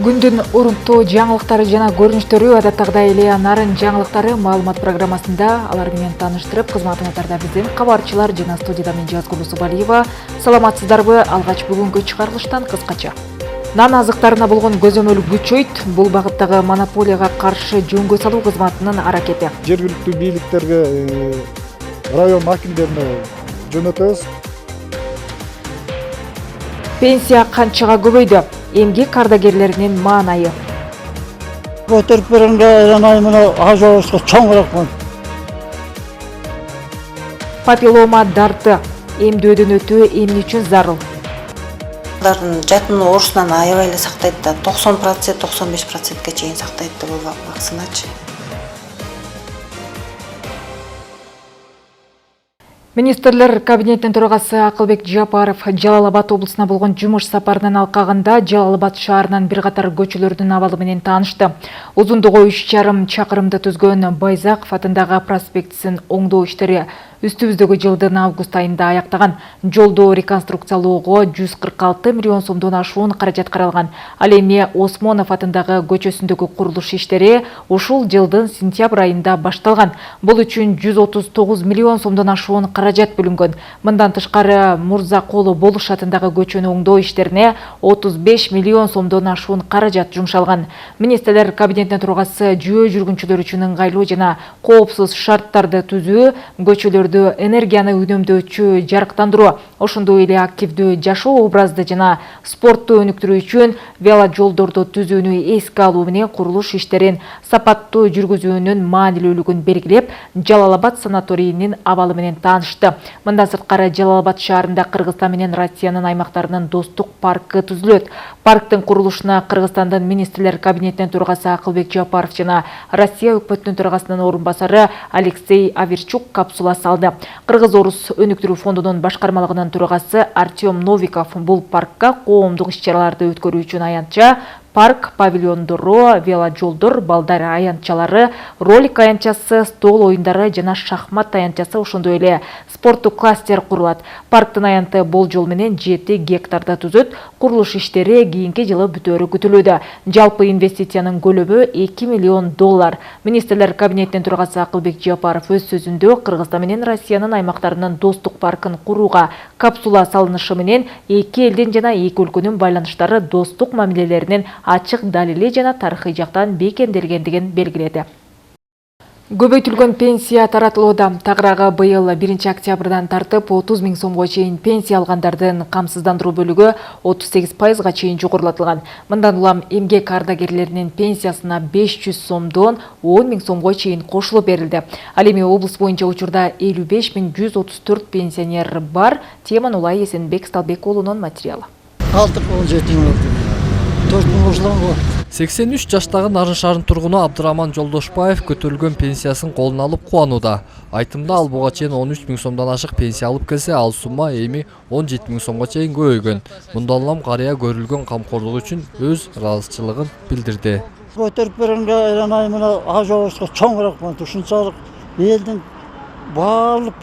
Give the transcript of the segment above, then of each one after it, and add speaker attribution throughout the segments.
Speaker 1: Күндүн урунтуу жаңылыктары жана көрүнүштөрү адаттагыдай эле нарын жаңылыктары маалымат программасында алар менен тааныштырып, кызматыңыздарда биздин кабарчылар жана студияда мен Жазгул Усубалиева. Саламатсыздарбы? Алгач бүгүнкү чыгарылыштан кыскача. Нан азыктарына болгон көзөмөл күчөйт. Бул багыттагы монополияга каршы жөнгө салуу кызматынын аракети.
Speaker 2: Жергиликтүү бийликтерге, район акимдерине жөнөтөбүз.
Speaker 1: Пенсия канчага көбөйдү? Эмгек ардагерлеринин маанайы.
Speaker 3: Көтөрүп бергенге айран ажабызга чоң рахмат.
Speaker 1: Папиллома дарты. Эмдөөдөн өтүү эмне үчүн зарыл?
Speaker 4: Жатын оорусунан аябай эле сактайт да, 90%, 95%ке чейин сактайт да бул вакциначы.
Speaker 1: Министрлер кабинетинин төрагасы Акылбек Жапаров Жалал-Абад облусуна болгон жумуш сапарынан алкагында Жалал-Абад шаарынан бир катар көчөлөрдүн абалы менен таанышты. Узундугу 3,5 чакырымды түзгөн Байзаков атындагы проспектисин оңдоо иштери үстүбүздөгү жылдын август айында аяктаган. Жолду реконструкциялоого 146 миллион сомдон ашуун каражат каралган. Ал эми Осмонов атындагы көчөсүндөгү курулуш иштери ушул жылдын сентябрь айында башталган. Бул үчүн 139 миллион сомдон ашуун каражат бөлүнгөн. Мындан тышкары Мурзаколу Болуш атындагы көчөнү оңдоо иштерине 35 миллион сомдон ашуун каражат жумшалган. Министрлер кабинетинин төрагасы жөө жүргүнчүлөр үчүн ыңгайлуу жана коопсуз шарттарды түзүү, көчөлөрдү энергияны үнөмдөөчү жарыктандыруу, ошондой эле активдүү жашоо образды жана спортту өнүктүрүү үчүн веложолдорду түзүүнү эске алуу менен курулуш иштерин сапаттуу жүргүзүүнүн маанилүүлүгүн белгилеп, Жалал-Абад санаторийинин абалы менен таанышты. Мындан сырткары Жалал-Абад шаарында Кыргызстан менен Россиянын аймактарынын достук паркы түзүлөт. Парктын курулушуна Кыргызстандын министрлер кабинетинин төрагасы Акылбек Жапаров жана Россия өкмөтүнүн төрагасынын орун басары Алексей Аверчук капсула салды. Кыргыз-Орус өнүктүрүү фондунун башкармалыгынын төрагасы Артем Новиков бул паркка коомдук иш-чараларды өткөрүү үчүн аянтча, парк павильондору, веложолдор, балдар аянтчалары, ролик аянтчасы, стол оюндары жана шахмат аянтчасы, ошондой эле спорттук кластер курулат. Парктын аянты болжол менен 7 гектарда түзөт. Курулуш иштери кийинки жылы бүтөөрү күтүлүүдө. Жалпы инвестициянын көлөмү $2 миллион. Министрлер кабинетинин төрагасы Акылбек Жапаров өз сөзүндө Кыргызстан менен Россиянын аймактарынын достук паркын курууга капсула салынышы менен эки элдин жана эки өлкөнүн байланыштары достук мамилелеринин ачык далили жана тарыхый жактан бекемделгендигин белгиледи. Көбөйтүлгөн пенсия таратылууда. Тагыраагы быйыл 1 октябрдан тартып 30 000 сомго чейин пенсия алгандардын камсыздандыруу бөлүгү 38%га чейин жогорулатылган. Мындан улам эмгек ардагерлеринин пенсиясына 500 сомдон 10 000 сомго чейин кошулуп берилди. Ал эми облус боюнча учурда 55 134 пенсионер бар. Теманы улай Эсенбек Сталбек уулунун материалы.
Speaker 5: 83 жаштагы Нарын шаарынын тургуну Абдыраман Жолдошбаев көтөрүлгөн пенсиясын колуна алып кубанууда. Айтымда ал буга чейин 13 000 сомдон ашык пенсия алып келсе, ал сумма эми 17 000 сомго чейин көбөйгөн. Мындан улам карыя көрүлгөн камкорлук үчүн өз ыраазычылыгын билдирди.
Speaker 3: Көтөрүп бергенге айран ажабызга чоң рахмат. Ушунчалык элдин баардык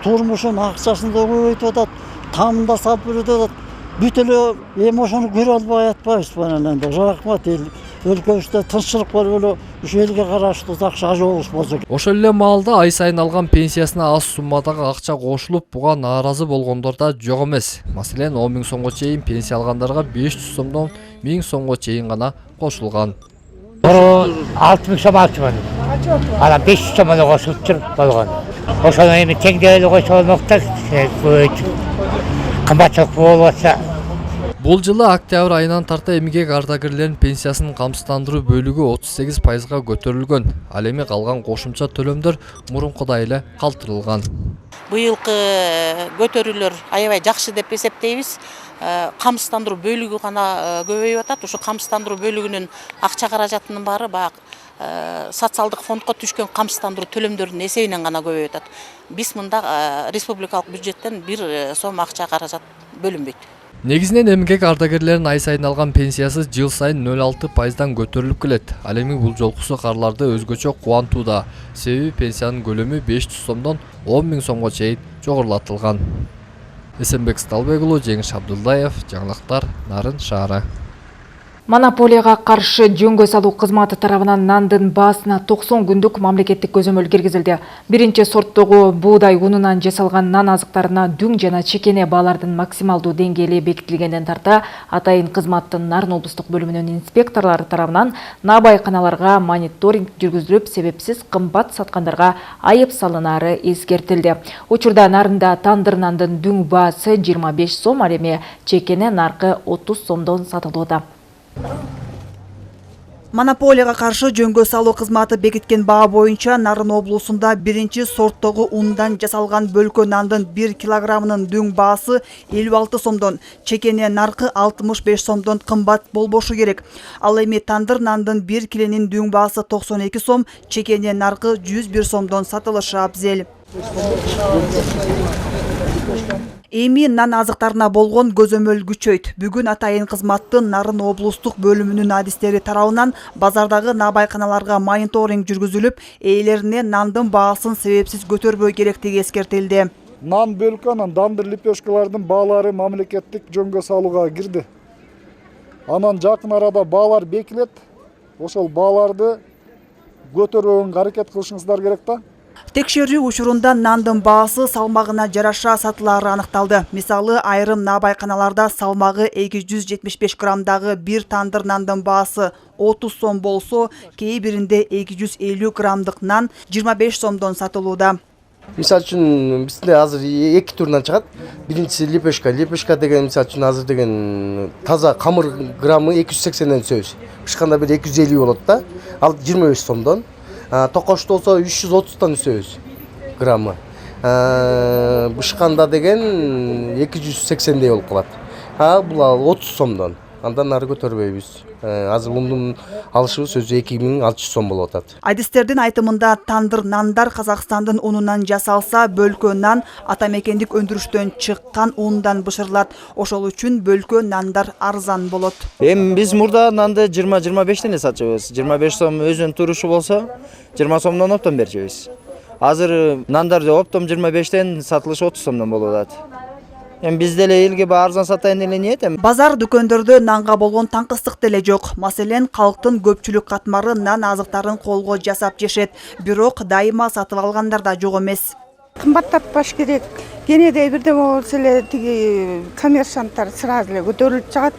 Speaker 3: турмушун акчасын да көбөйтүп атат, тамын да салып берип атат. Бүт эле эми ошону көрө албай атпайбыз менен энди. Рахмат, өлкөбүздө тынччылык бар эле, ушу элге караштуу жакшы ажабыбыз болсо.
Speaker 5: Ошол эле маалда ай сайын алган пенсиясына аз суммадагы акча кошулуп, буга нааразы болгондор да жок эмес. Маселен, 10 000 сомго чейин пенсия алгандарга 500 сомдон 1000 сомго чейин гана кошулган.
Speaker 6: 6 000 сом алчуман. Ана 500 сом кошулуп тур болгон. Ошону эми теңдөө койсо болмок да, кымбатчылык болуп атса.
Speaker 5: Бул жылы октябрь айынан тарта эмгек ардагерлеринин пенсиясынын камсыздандыруу бөлүгү 38%га көтөрүлгөн. Ал эми калган кошумча төлөмдөр мурункудай эле калтырылган.
Speaker 4: Быйылкы көтөрүүлөр аябай жакшы деп эсептейбиз. Камсыздандыруу бөлүгү гана көбөйүп атат. Ушу камсыздандыруу бөлүгүнүн акча каражатынын баары баягы социалдык фондко түшкөн камсыздандыруу төлөмдөрүнүн эсебинен гана көбөйүп атат. Биз мында республикалык бюджеттен 1 сом акча каражат бөлүнбөйт.
Speaker 5: Негизинен эмгек ардагерлеринин ай сайын алган пенсиясы жыл сайын 0,6%дан көтөрүлүп келет. Ал эми бул жолкусу карларды өзгөчө кубантууда. Себеби пенсиянын көлөмү 500 сомдон 10 000 сомго чейин жогорулатылган. Эсенбек Сталбек уулу, Жеңиш Абдулдаев, жаңылыктар, Нарын шаары.
Speaker 1: Монополияга каршы жөнгө салуу кызматы тарабынан нандын баасына 90 күндүк мамлекеттик көзөмөл киргизилди. Биринчи сорттогу буудай унунан жасалган нан азыктарына дүң жана чекене баалардын максималдуу деңгээли бекитилгенден тарта атайын кызматтын Нарын облустук бөлүмүнүн инспекторлору тарабынан набайканаларга мониторинг жүргүзүлүп, себепсиз кымбат саткандарга айып салынары эскертилди. Учурда нарында тандыр нандын дүң баасы 25 сом, ал эми чекене наркы 30 сомдон сатылууда.
Speaker 7: Монополияга каршы жөнгө салуу кызматы бекиткен баа боюнча Нарын облусунда биринчи сорттогу ундан жасалган бөлкө нандын 1 килограммынын дүң баасы 56 сомдон, чекене наркы 65 сомдон кымбат болбошу керек. Ал эми тандыр нандын 1 киленин дүң баасы 92 сом, чекене наркы 101 сомдон сатылышы абзел. Эми нан азыктарына болгон көзөмөл күчөйт. Бүгүн атайын кызматтын Нарын облустук бөлүмүнүн адистери тарабынан базардагы набайканаларга мониторинг жүргүзүлүп, ээлерине нандын баасын себепсиз көтөрбөй керектиги эскертилди.
Speaker 2: Нан бөлкөнүн дандыр лепешкалардын баалары мамлекеттик жөнгө салууга кирди. Анан жакын арада баалар бекилет. Ошол бааларды көтөрбөгөнгө аракет кылышыңыздар керек да.
Speaker 7: Текшерүү учурунда нандын баасы салмагына жараша сатылары аныкталды. Мисалы, айрым набайканаларда салмагы 275 граммдагы бир тандыр нандын баасы 30 сом болсо, кээ биринде 250 граммдык нан 25 сомдон сатылууда.
Speaker 8: Мисалы үчүн бизде азыр эки турунан чыгат. Биринчиси лепешка. Лепешка деген мисалы үчүн азыр деген таза камыр граммы 280ден түсөбүз. Бышканда бир 250 болот да. Ал 25 сомдон. Токошто болсо 330тан түсөбүз граммы. Бышканда деген 280дей болуп калат. Бул 30 сомдон. Андан ары көтөрбөйбүз. Азыр ундун алышыбыз өзү 2600 сом болуп атат.
Speaker 7: Адистердин айтымында тандыр нандар Казакстандын унунан жасалса, бөлкө нан ата мекендик өндүрүштөн чыккан ундан бышырылат. Ошол үчүн бөлкө нандар арзан болот.
Speaker 9: Эми биз мурда нанды 20-25тен сатчыбыз. 25 сом өзүнүн турушу болсо, 20 сомдон оптом берчүбүз. Азыр нандар оптом 25тен сатылышы 30 сомдон болуп атат. Биз деле элге арзан сатайын эле ниетем.
Speaker 7: Базар дүкөндөрдө нанга болгон таңкыстык деле жок. Маселен, калктын көпчүлүк катмары нан азыктарын колго жасап жешет. Бирок дайыма сатып алгандар да жок эмес.
Speaker 10: Кымбаттатпаш керек. Кенеде бирдеме болсо эле тиги коммерсанттар сразу эле көтөрүлүп чыгат.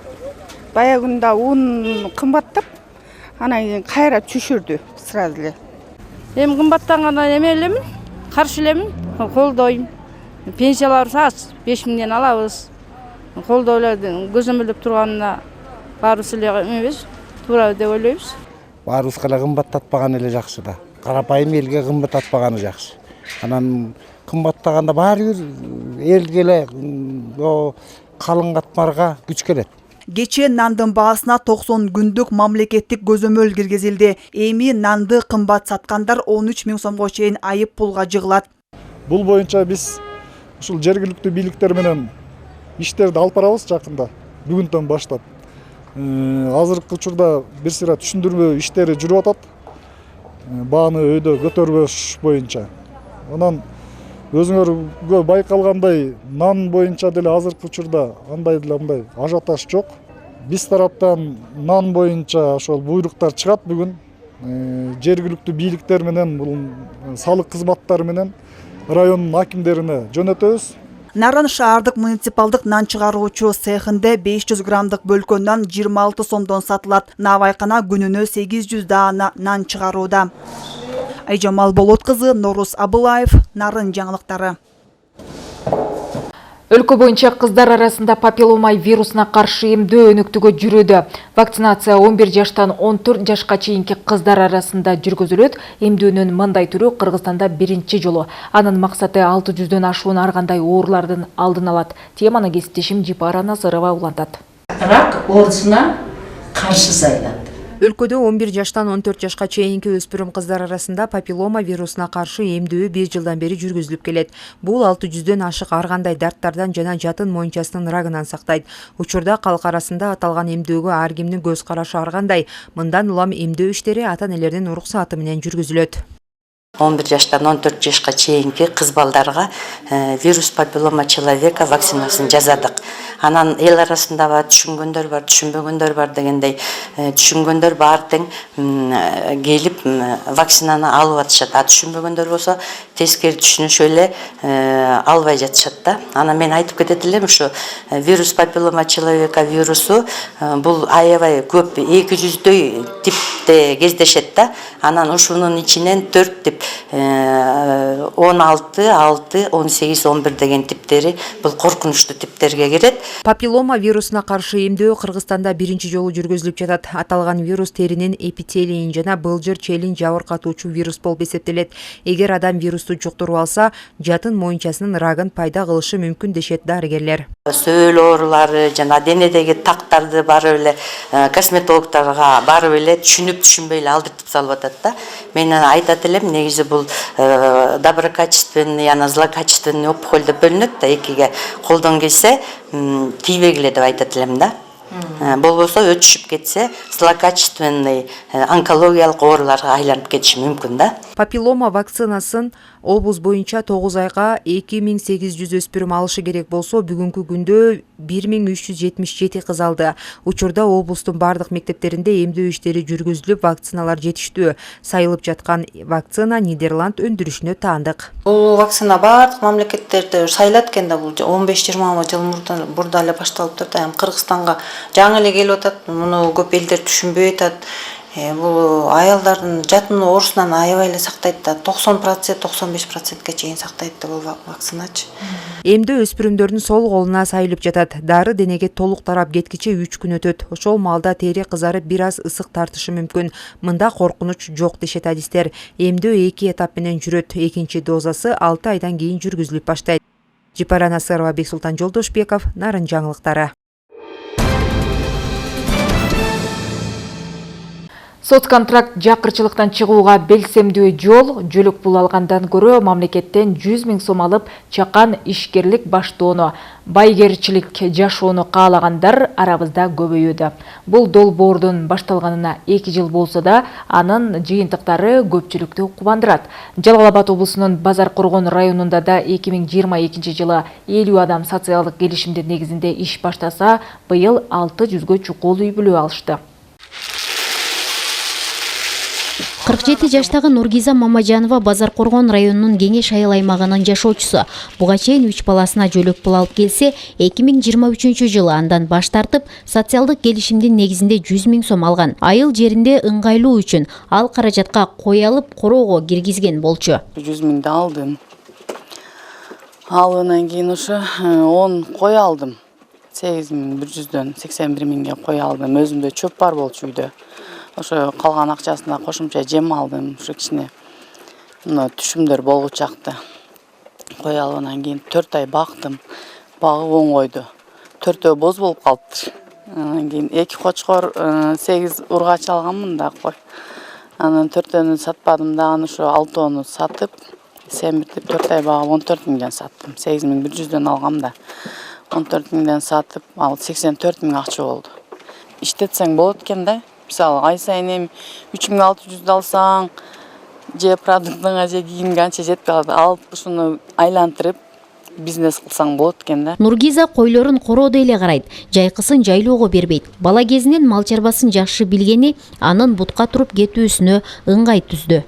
Speaker 10: Баягында ун кымбаттап, анан кийин кайра түшүрдү сразу эле.
Speaker 11: Эми кымбаттангандан эме элемин, каршы элемин, колдойм. Пенсияларыбыз аз, 5000ден алабыз. Колдоолордун көзөмөлдөп турганына баарыбыз эле эмебиз, туура деп ойлойбуз.
Speaker 12: Баарыбызга эле кымбаттатпаган эле жакшы да. Карапайым элге кымбаттатпаганы жакшы. Анан кымбаттаганда баары бир элге эле калың катмарга күч келет.
Speaker 7: Кече нандын баасына 90 күндүк мамлекеттик көзөмөл киргизилди. Эми нанды кымбат саткандар 13 000 сомго чейин айып пулга жыгылат.
Speaker 2: Бул боюнча биз ушул жергиликтүү бийликтер менен иштерди алып барабыз жакында, бүгүндөн баштап. Азыркы учурда бир сыйра түшүндүрмө иштери жүрүп атат. Бааны өйдө көтөрбөш боюнча. Анан өзүңөр байкалгандай нан боюнча деле азыркы учурда андай деле ажиотаж жок. Биз тараптан нан боюнча ошол буйруктар чыгат бүгүн. Жергиликтүү бийликтер менен, бул салык кызматтары менен райондун акимдерине жөнөтөбүз.
Speaker 7: Нарын шаардык муниципалдык нан чыгаруучу цехинде 500 граммдык бөлкө нан 26 сомдон сатылат. Набайкана күнүнө 800 даана нан чыгарууда. Айжамал Болот кызы, Норус Абылаев, Нарын жаңылыктары.
Speaker 1: Өлкө боюнча кыздар арасында папиллома вирусуна каршы эмдөө өнүктүгө жүрүүдө. Вакцинация 11 жаштан 14 жашка чейинки кыздар арасында жүргүзүлөт. Эмдөөнүн мындай түрү Кыргызстанда биринчи жолу. Анын максаты 600дөн ашуун ар кандай оорулардын алдын алат. Теманы кесиптешим Жипара Насырова улантат.
Speaker 13: Рак оорусуна каршы сайланды.
Speaker 14: Өлкөдө 11 жаштан 14 жашка чейинки өспүрүм кыздар арасында папиллома вирусуна каршы эмдөө 5 жылдан бери жүргүзүлүп келет. Бул 600дөн ашык ар кандай дарттардан жана жатын моюнчасынын рагынан сактайт. Учурда калк арасында аталган эмдөөгө ар кимдин көз карашы ар кандай. Мындан улам эмдөө иштери ата энелердин уруксаты менен жүргүзүлөт.
Speaker 13: 11 жаштан 14 жашка чейинки кыз балдарга вирус папиллома человека вакцинасын жасадык. Анан эл арасында түшүнгөндөр бар, түшүнбөгөндөр бар дегендей, түшүнгөндөр баардык келип вакцинаны алып атышат. Түшүнбөгөндөр болсо тескери түшүнүшүп эле албай жатышат да. Анан мен айтып кетет элем, ушу вирус папиллома человека вирусу бул аябай көп 200дөй типте кездешет да. Анан ушунун ичинен 4 тип 16, 6, 18, 11 деген типтери бул коркунучтуу типтерге кирет.
Speaker 14: Папиллома вирусуна каршы эмдөө Кыргызстанда биринчи жолу жүргүзүлүп жатат. Аталган вирус теринин эпителийин жана былжыр челин жабыркатуучу вирус болуп эсептелет. Эгер адам вирусту жуктуруп алса, жатын моюнчасынын рагын пайда кылышы мүмкүн дешет дарыгерлер.
Speaker 13: Сөөл оорулары жана денедеги тактарды барып эле косметологторго барып эле түшүнбөй эле алдыртып салып атат да. Мен айтат элем, негизи бул доброкачественный, ана злокачественный опухоль деп бөлүнөт да, экиге. Колдон келсе тийбегиле деп айтат элем да. Болбосо өтүшүп кетсе, злокачественный онкологиялык ооруларга айланып кетиши мүмкүн да.
Speaker 14: Папиллома вакцинасын облус боюнча 9 айга 2800 өспүрүм алышы керек болсо, бүгүнкү күндө 1377 кыз алды. Учурда облустун бардык мектептеринде эмдөө иштери жүргүзүлүп, вакциналар жетиштүү. Сайылып жаткан вакцина Нидерланд өндүрүшүнө таандык.
Speaker 15: Бул вакцина бардык мамлекеттерде сайылат экен да, бул 15-20 жыл мурда эле башталып турат. Кыргызстанга жаңы эле келип атат. Муну көп элдер түшүнбөй атат. Бул аялдардын жатын оорусунан аябай эле сактайт да, 90%, 95%ке чейин сактайт да бул вакциначы.
Speaker 14: Эмдөө өспүрүмдөрдүн сол колуна сайылып жатат. Дары денеге толук тарап кеткиче 3 күн өтөт. Ошол маалда тери кызарып бир аз ысык тартышы мүмкүн. Мында коркунуч жок дешет адистер. Эмдөө 2 этап менен жүрөт. Экинчи дозасы 6 айдан кийин жүргүзүлүп баштайт. Жипара Насырова, Бексултан Жолдошбеков, Нарын жаңылыктары.
Speaker 1: Соцконтракт жакырчылыктан чыгууга белсемдүү жөлөк пул алгандан көрө мамлекеттен 100 000 сом алып чакан ишкерлик баштоону, байгерчилик жашоону каалагандар арабызда көбөйүүдө. Бул долбоордун башталганына 2 жыл болсо да, анын жыйынтыктары көпчүлүктү кубандырат. Жалал Абад облусунун Базар Коргон районунда да 2022 жылы 50 адам социалдык келишимдин негизинде иш баштаса, быйыл 600гө чукул үй бүлө алышты.
Speaker 16: 47 жаштагы Нургиза Мамажанова Базар Коргон районунун Кеңеш айыл аймагынын жашоочусу. Буга чейин 3 баласына жөлөк пул алып келсе, 2023 жылы андан баш тартып, социалдык келишимдин негизинде 100 000 сом алган. Айыл жеринде ыңгайлуу үчүн ал каражатка кой алып, короого киргизген болчу.
Speaker 17: 100 000 алдым. Алгандан кийин ошо 10 кой алдым. 8100дөн 81 000ге кой алдым. Өзүмдө чөп бар болчу үйдө. Ошо калган акчасына кошумча жем алдым. Ошо кичине түшүмдөр болгучакты. Кой алгандан кийин 4 ай бактым. Багып оңгойду. 4өө боз болуп калыптыр. Анан кийин 2 кочкор, 8 ургач алганмын да кой. Анан 4өөнү сатпадым да, аны ошо 6өөнү сатып, семиртип 4 ай багып 14 000ден саттым. 8100дөн алгам да. 14 000ден сатып, ал 84 000 акча болду. Иштетсең болот экен да. Мисалы, ай сайын 3600 алсаң, же продуктыңа, же кийимге анча жетпей калат. Алып ушуну айлантырып бизнес кылсаң болот экен да.
Speaker 16: Нургиза койлорун корооду эле карайт, жайкысын жайлоого бербейт. Бала кезинен мал чарбасын жакшы билгени анын бутка туруп кетүүсүнө ыңгай түздү.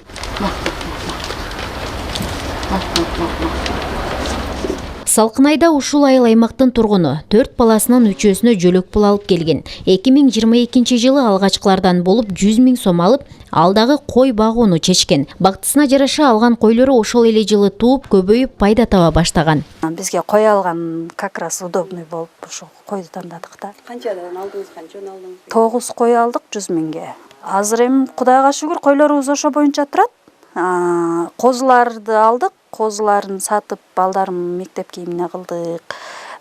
Speaker 16: Салкынайда ушул айыл аймактын тургуну 4 баласынын 3-өсүнө жөлөк пул алып келген. 2022 жылы алгачкылардан болуп 100 000 сом алып, алдагы кой багууну чечкен. Бактысына жараша алган койлору ошол эле жылы тууп, көбөйүп пайда таба баштаган.
Speaker 18: Бизге кой алган как раз удобный болуп, ошо койду тандадык да.
Speaker 19: Канчадан алдыңыз, канчаны алдыңыз?
Speaker 18: 9 кой алдык 100 000ге. Азыр эми Кудайга шүгүр койлорубуз ошо боюнча турат. Козуларды алдык. Козуларын сатып, балдарым мектеп кийимине кылдык.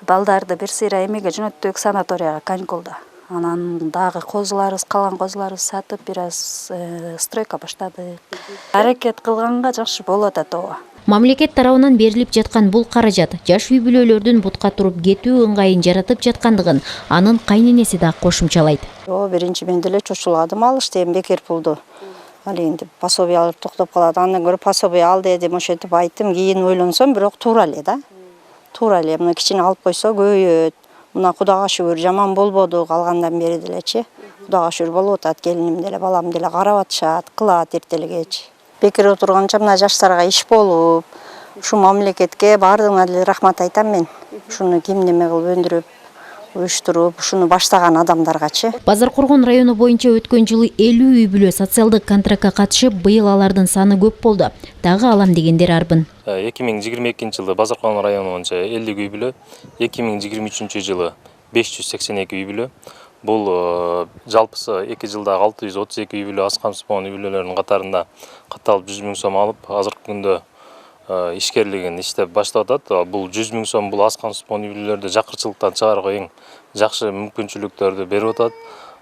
Speaker 18: Балдарды бир сыйра эмеге жөнөттүк, санаторияга, каникулда. Анан дагы козуларыбыз, калган козуларыбыз сатып, бир аз стройка баштадык. Аракет кылганга жакшы болуп атат ооба.
Speaker 16: Мамлекет тарабынан берилип жаткан бул каражат жаш үй бүлөлөрдүн бутка туруп кетүү ыңгайын жаратып жаткандыгын анын кайненеси да кошумчалайт.
Speaker 18: Биринчи мен деле чочуладым, алышты эми бекер пулду. Алинде пособие алып токтоп калат. Андан көрө пособие ал дедим, ошентип айттым. Кийин ойлонсом, бирок туура эле да. Туура эле. Мына кичине алып койсо көбөйөт.
Speaker 20: Мына Кудайга шүгүр жаман болбоду калгандан бери делечи. Кудайга шүгүр болуп атат, келиним деле, балам деле карап атышат, кылат эртелегечи. Бекер отурганча мына жаштарга иш болуп, ушу мамлекетке баардыгына деле рахмат айтам мен. Ушуну ким неме кылып өндүрүп, уюштуруп, ушуну баштаган адамдаргачы.
Speaker 16: Базаркоргон району боюнча өткөн жылы 50 үй бүлө социалдык контрактка катышып, быйыл алардын саны көп болду. Дагы алам дегендер арбын.
Speaker 21: 2022 жылы Базаркоргон району боюнча 50 үй бүлө, 2023 жылы 582 үй бүлө. Бул жалпысы 2 жылда 632 үй бүлө аз камсызданган үй бүлөлөрдүн катарында катталып 100 000 сом алып, азыркы күндө ишкерлигин иштеп баштап атат. Бул 100 000 сом бул аз камсызданган үй бүлөлөрдү жакырчылыктан чыгарууга эң жакшы мүмкүнчүлүктөрдү берип атат.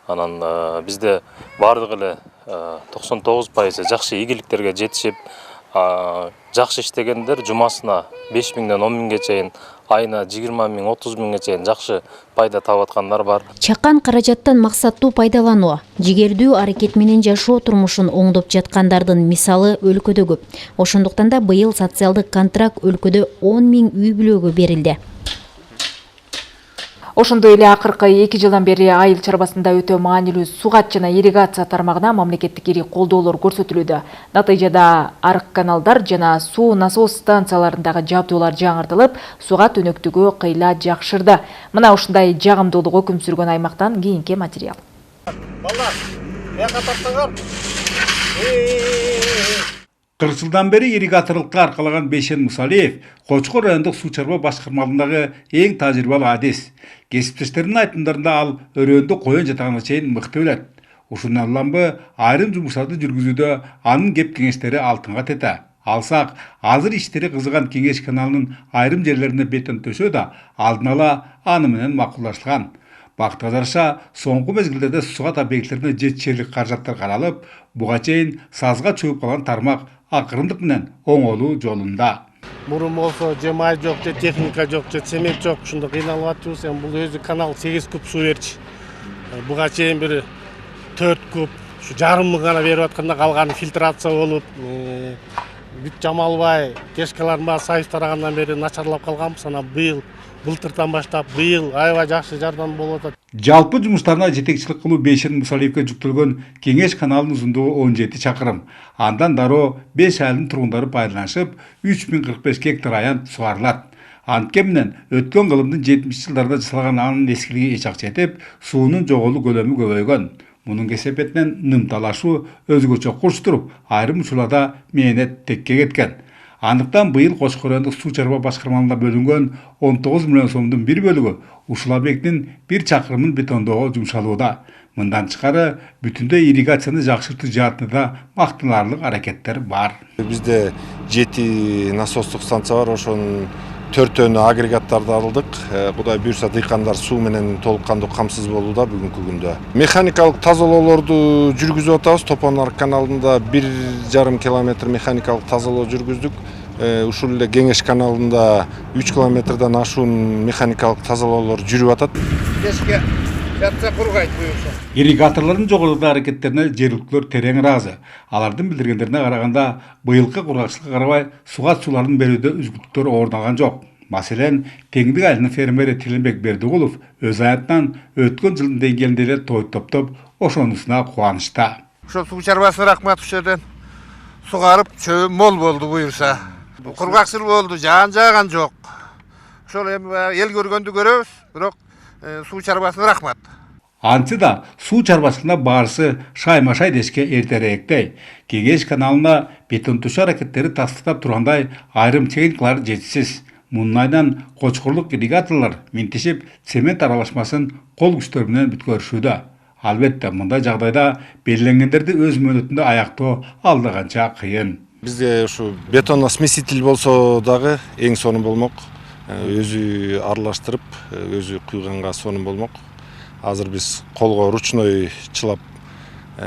Speaker 21: Анан бизде бардыгы эле 99% жакшы ийгиликтерге жетишип, жакшы иштегендер жумасына 5 000ден 10 000ге чейин, айына 20 000, 30 000ге чейин жакшы пайда таап аткандар бар.
Speaker 16: Чаккан каражаттан максаттуу пайдалануу, жигердүү аракет менен жашоо турмушун оңдоп жаткандардын мисалы өлкөдө көп. Ошондуктан да быйыл социалдык контракт өлкөдө 10 000 үй бүлөгө берилди.
Speaker 1: Ошондой эле акыркы 2 жылдан бери айыл чарбасында өтө маанилүү сугат жана ирригация тармагына мамлекеттик ири колдоолор көрсөтүлүүдө. Натыйжада арык каналдар жана суу насос станцияларындагы жабдуулар жаңыртылып, сугат өнөктүгү кыйла жакшырды. Мына ушундай жагымдуулугу күн сүргөн аймактан кийинки материал.
Speaker 22: Балдар, бияка таптыңар.
Speaker 23: 40 жылдан бeri ирригаторлукка аркалаган Бейшен Мусалиев Кочкор райондук суу чарба башкармалыгындагы эң тажрыйбалуу адис. Кесиптештеринин айтымдарында ал өрөөндү коен жатагына чейин мыкты билет. Ушундан улам айрым жумуштарды жүргүзүүдө анын кеп кеңештери алтынга тете. Алсак, азыр иштери кызыган Кеңеш каналынын айрым жерлерине бетон төшөө да алдын ала аны менен макулдашылган. Бактыга жараша соңку мезгилдерде сугат объекттерине жетишерлик каражаттар каралып, буга чейин сазга чөгүп калган тармак акырындык менен оңолуу жолунда.
Speaker 22: Мурун болсо же май жок, же техника жок, же цемент жок, ушунда кыйналып атабыз. Эми бул өзү канал 8 куб суу берчү. Буга чейин бир 4 куб, ушу жарым мың гана берип атканда калганы фильтрация болуп, бүт жамалбай, кешкалардын баары сайып тарагандан бери начарлап калганбыз. Анан былтыртан баштап быйыл аябай жакшы жардам болуп атат.
Speaker 23: Жалпы жумуштарына жетекчилик кылуу Бейшен Мусалиевке жүктөлгөн Кеңеш каналынын узундугу 17 чакырым. Андан дароо 5 айылдын тургундары пайдаланышып, 3045 гектар аян сугарылат. Анткени менен өткөн кылымдын 70 жылдарда жасалган анын эскилиги эч ак жетип, суунун жоголуу көлөмү көбөйгөн. Мунун кесепетинен нымталашуу өзгөчө курч туруп, айрым учурларда мээнет текке кеткен. Андыктан быйыл Кочкор райондук суу чарба башкармалыгына бөлүнгөн 19 миллион сомдун бир бөлүгү ушул объекттин 1 чакырымын бетондоого жумшалууда. Мындан тышкары бүтүндөй ирригацияны жакшыртуу жаатында мактаналарлык аракеттер бар.
Speaker 24: Бизде 7 насостук станция бар, ошонун 4-өнү агрегаттарды алдык. Кудай буйрса дыйкандар суу менен толук кандуу камсыз болууда бүгүнкү күндө. Механикалык тазалоолорду жүргүзүп атабыз. Топон каналында 1,5 километр механикалык тазалоо жүргүздүк. Ушул эле Кеңеш каналында 3 километрден ашуун механикалык тазалоолор жүрүп атат.
Speaker 22: Кешке жатса кургайт буюрса.
Speaker 23: Ирригаторлордун жогоруда аракеттерине жергиликтүүлөр терең ыраазы. Алардын билдиргендерине караганда, быйылкы кургакчылыкка карабай сугат сууларын берүүдө үзгүлтүктөр орун алган жок. Маселен, Теңдик айылынын фермери Тилинбек Бердигулов өз аянтынан өткөн жылдын деңгээлинде эле той топтоп, ошонусуна кубанычта.
Speaker 22: Ошо суу чарбасына рахмат ушул жерден сугарып, чөбү мол болду буюрса. Кургакчыл болду, жааган жок. Ошол эми эл көргөндү көрөбүз, бирок суу чарбасына рахмат.
Speaker 23: Антсы да суу чарбасына баарысы шайма-шай дешке эртерээктей. Кеңеш каналына бетон төшөө аракеттери тастыктап тургандай айрым техникалар жетишсиз. Мунун айынан Кочкорлук ирригаторлор минтишип цемент аралашмасын кол күчтөр менен бүткөрүшүүдө. Албетте, мындай жагдайда белгиленгендерди өз мөөнөтүндө аяктоо алда канча кыйын.
Speaker 24: Бизде ушу бетоносмеситель болсо дагы эң сонун болмок. Өзү аралаштырып, өзү куйганга сонун болмок. Азыр биз колго ручной чылап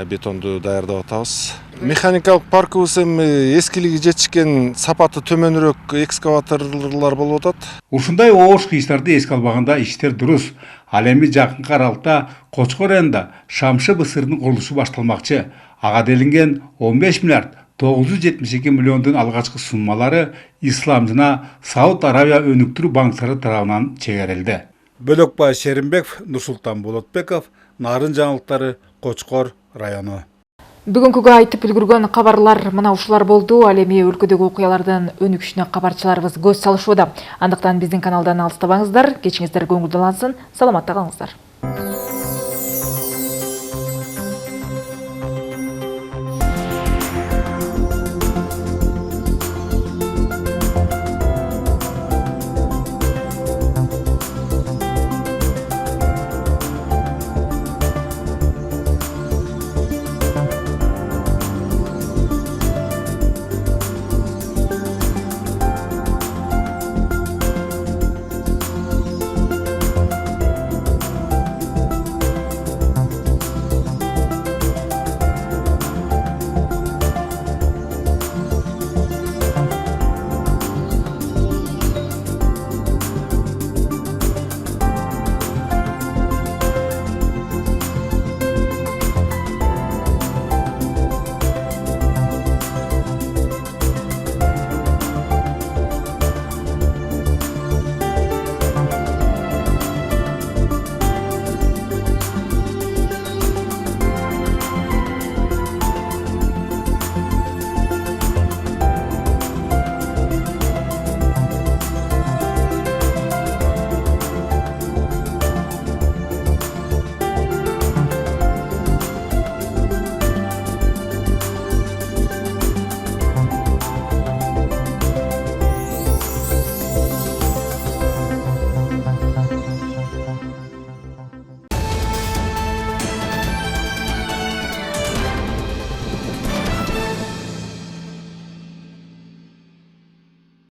Speaker 24: бетонду даярдап атабыз. Механикалык паркыбыз эми эскилиги жетишкен, сапаты төмөнүрөөк экскаваторлор болуп атат.
Speaker 23: Ушундай оош кыйыштарды эске албаганда иштер дурус. Ал эми жакынкы аралыкта Кочкор районунда Шамшы БСРынын курулушу башталмакчы. Ага делинген 15 миллиард 972 миллиондун алгачкы суммалары Ислам жана Сауд Арабия өнүктүрүү банктары тарабынан чегерилди. Бөлөкбай Шеримбеков, Нурсултан Болотбеков, Нарын жаңылыктары, Кочкор району.
Speaker 1: Бүгүнкүгө айтып үлгүргөн кабарлар мына ушулар болду. Ал эми өлкөдөгү окуялардын өнүгүшүнө кабарчыларыбыз көз салышууда. Андыктан биздин каналдан алыстабаңыздар, кечиңиздер көңүлдүү алсын, саламатта калыңыздар.